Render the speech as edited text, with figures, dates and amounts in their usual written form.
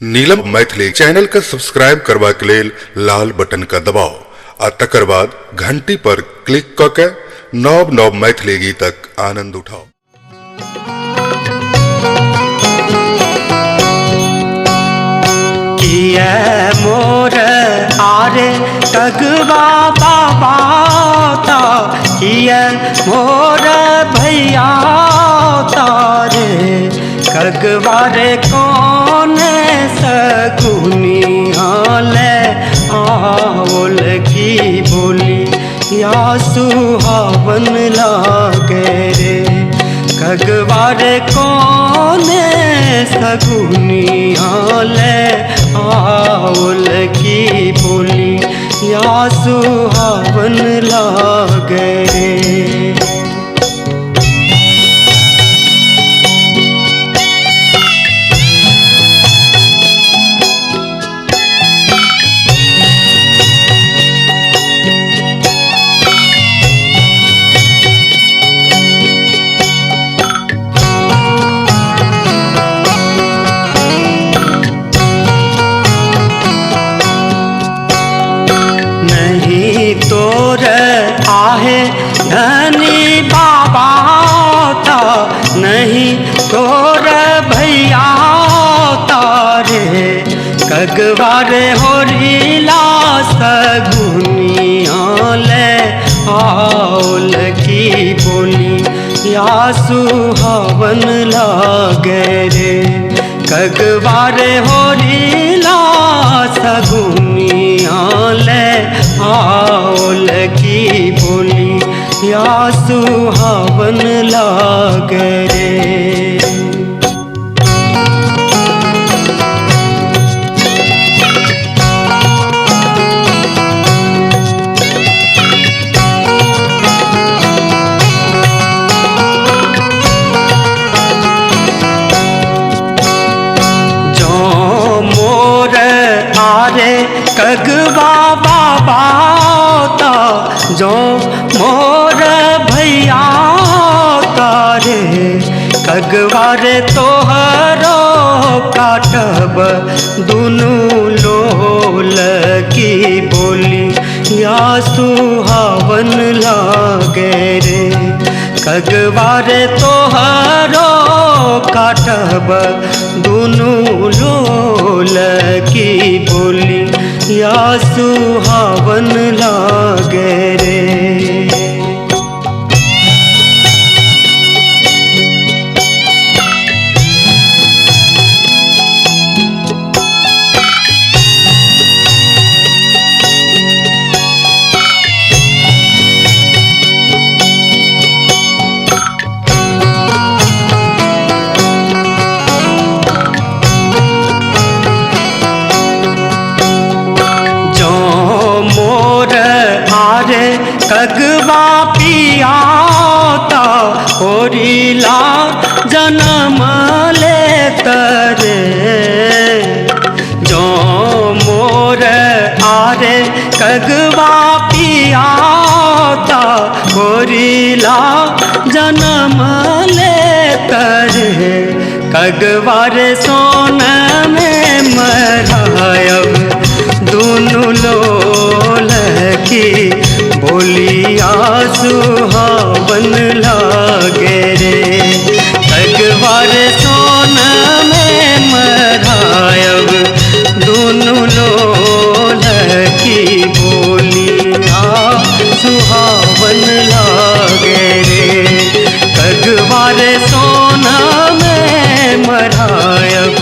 नीलम Maithili channel का subscribe करबा के लेल लाल बटन का दबाओ आ तकर बाद घंटी पर क्लिक क के नव नव मैथिली गीतक आनंद उठाओ। किया मोर आरे कगवा बाबा ता किया मोर भैया तारे कगवा रे कौन सकुनिया ले आओल की बोली या सुहावन लागे रे कगवा रे कौन सकुनिया ले आओल की बोली या सुहावन लागे रे। तोर आहे धनी बाबा ता नहीं तोर भैया तारे कगवारे होरीला सगुनिया ले आओल की बोली या सुहावन लागे रे कगवारे होरीला सगुनिया ले आओल की बोली या सुहावन लागे रे। जो मोर आरे कगवा बाबा ता जो मोर भैया तारे कगवारे तोहरो काटब दुनू लोल की बोली या सुहावन लागे रे कगवारे तोहरो काटब दुनू लोल की बोली या सुहावन लागे रे। कगवा पिया ता होरीला जन्म ले तरे जो मोर आरे कगवा पिया ता होरीला जन्म ले तरे कगवारे सोन में मरायब दोनों लोल की बोलिया सुहावन लागे रे कगवार सोन में मरायब दोनों लोल की बोलिया सुहावन लागे रे कगवार सोन में मरायब